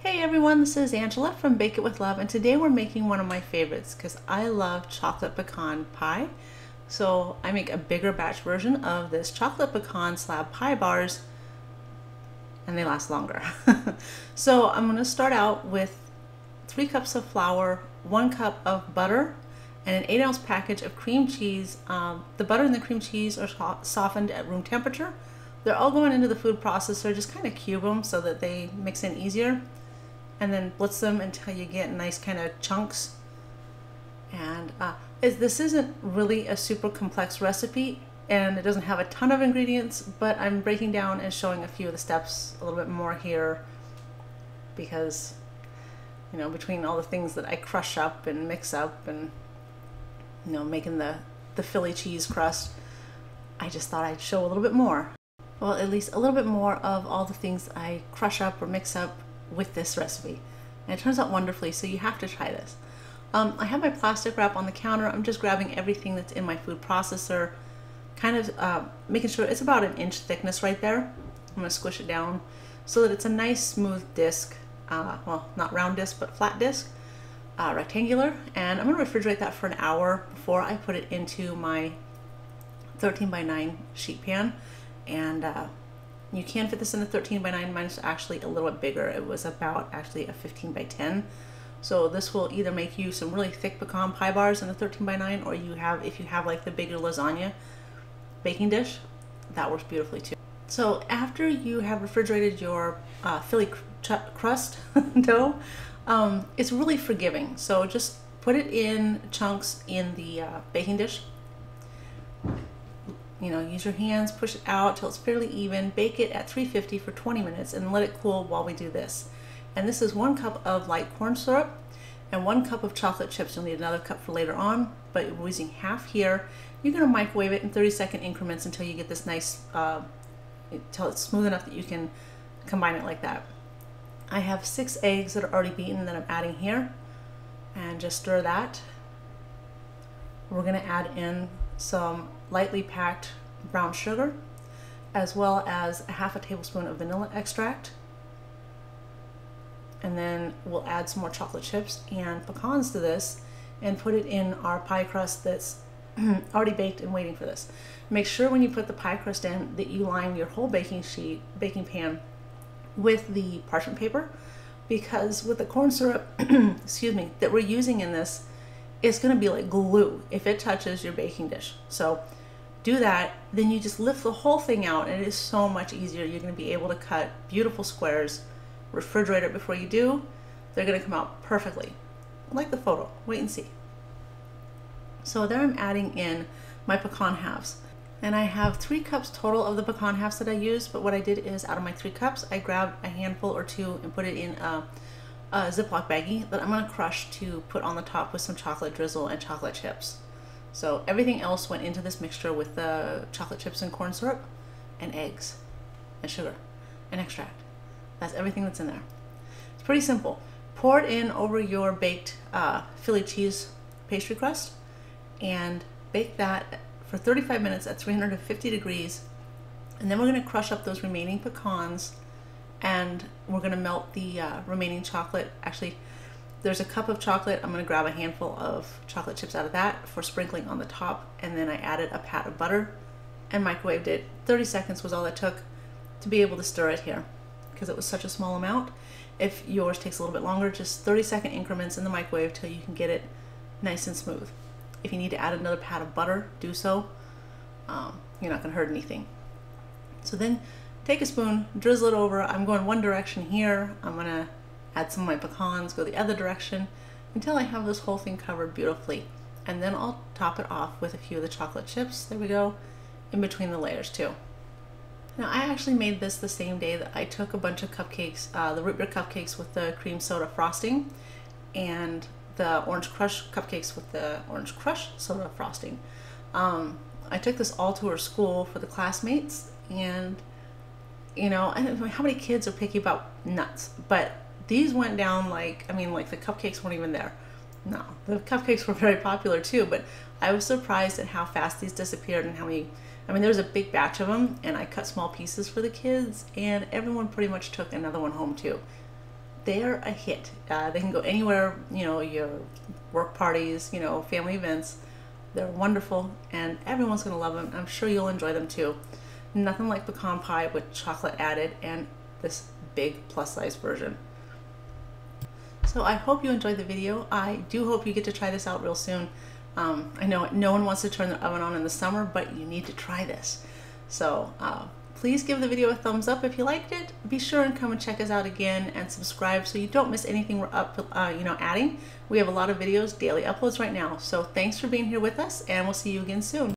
Hey everyone, this is Angela from Bake It With Love, and today we're making one of my favorites because I love chocolate pecan pie. So I make a bigger batch version of this chocolate pecan slab pie bars, and they last longer. So I'm going to start out with 3 cups of flour, 1 cup of butter, and an 8-ounce package of cream cheese. The butter and the cream cheese are softened at room temperature. They're all going into the food processor. Just kind of cube them so that they mix in easier, and then blitz them until you get nice kind of chunks. And this isn't really a super complex recipe, and it doesn't have a ton of ingredients, but I'm breaking down and showing a few of the steps a little bit more here because, you know, between all the things that I crush up and mix up and, you know, making the Philly cheese crust, I just thought I'd show a little bit more. Well, at least a little bit more of all the things I crush up or mix up with this recipe. And it turns out wonderfully, so you have to try this. I have my plastic wrap on the counter. I'm just grabbing everything that's in my food processor, kind of making sure it's about an inch thickness right there. I'm going to squish it down so that it's a nice smooth disc, well, not round disc, but flat disc, rectangular. And I'm going to refrigerate that for an hour before I put it into my 13x9 sheet pan. And you can fit this in a 13x9. Mine's actually a little bit bigger. It was about actually a 15x10. So this will either make you some really thick pecan pie bars in a 13x9, or if you have like the bigger lasagna baking dish, that works beautifully too. So after you have refrigerated your Philly crust dough, it's really forgiving. So just put it in chunks in the baking dish. You know, use your hands, push it out till it's fairly even. Bake it at 350 for 20 minutes and let it cool while we do this. And this is 1 cup of light corn syrup and 1 cup of chocolate chips. You'll need another cup for later on, but we're using half here. You're going to microwave it in 30-second increments until you get this nice, until it's smooth enough that you can combine it like that. I have 6 eggs that are already beaten that I'm adding here, and just stir that. We're going to add in some lightly packed brown sugar, as well as a ½ tablespoon of vanilla extract. And then we'll add some more chocolate chips and pecans to this and put it in our pie crust that's already baked and waiting for this. Make sure when you put the pie crust in that you line your whole baking pan with the parchment paper, because with the corn syrup, excuse me, that we're using in this, it's going to be like glue if it touches your baking dish. So do that, then you just lift the whole thing out, and it is so much easier. You're going to be able to cut beautiful squares. Refrigerate it before you do. They're going to come out perfectly, like the photo. Wait and see. So there I'm adding in my pecan halves, and I have 3 cups total of the pecan halves that I used. But what I did is, out of my 3 cups, I grabbed a handful or 2 and put it in a Ziploc baggie that I'm going to crush to put on the top with some chocolate drizzle and chocolate chips. So everything else went into this mixture with the chocolate chips and corn syrup and eggs and sugar and extract. That's everything that's in there. It's pretty simple. Pour it in over your baked Philly cheese pastry crust and bake that for 35 minutes at 350 degrees. And then we're going to crush up those remaining pecans, and we're going to melt the remaining chocolate. Actually, there's a cup of chocolate. I'm going to grab a handful of chocolate chips out of that for sprinkling on the top, and then I added a pat of butter and microwaved it. 30 seconds was all it took to be able to stir it here, because it was such a small amount. If yours takes a little bit longer, just 30-second increments in the microwave till you can get it nice and smooth. If you need to add another pat of butter, do so. You're not going to hurt anything. So then take a spoon, drizzle it over. I'm going one direction here. I'm going to add some of my pecans, go the other direction until I have this whole thing covered beautifully. And then I'll top it off with a few of the chocolate chips. There we go, in between the layers too. Now, I actually made this the same day that I took a bunch of cupcakes, the root beer cupcakes with the cream soda frosting, and the orange crush cupcakes with the orange crush soda frosting. I took this all to her school for the classmates, and you know, I don't know how many kids are picky about nuts, but these went down like, I mean, like the cupcakes weren't even there. No, the cupcakes were very popular too, but I was surprised at how fast these disappeared and how many, I mean, there was a big batch of them, and I cut small pieces for the kids, and everyone pretty much took another one home too. they're a hit. They can go anywhere, you know, your work parties, you know, family events. They're wonderful and everyone's gonna love them. I'm sure you'll enjoy them too. Nothing like pecan pie with chocolate added and this big plus size version. So I hope you enjoyed the video. I do hope you get to try this out real soon. I know no one wants to turn the oven on in the summer, but you need to try this. So please give the video a thumbs up if you liked it. Be sure and come and check us out again and subscribe so you don't miss anything we're adding. We have a lot of videos, daily uploads right now. So thanks for being here with us, and we'll see you again soon.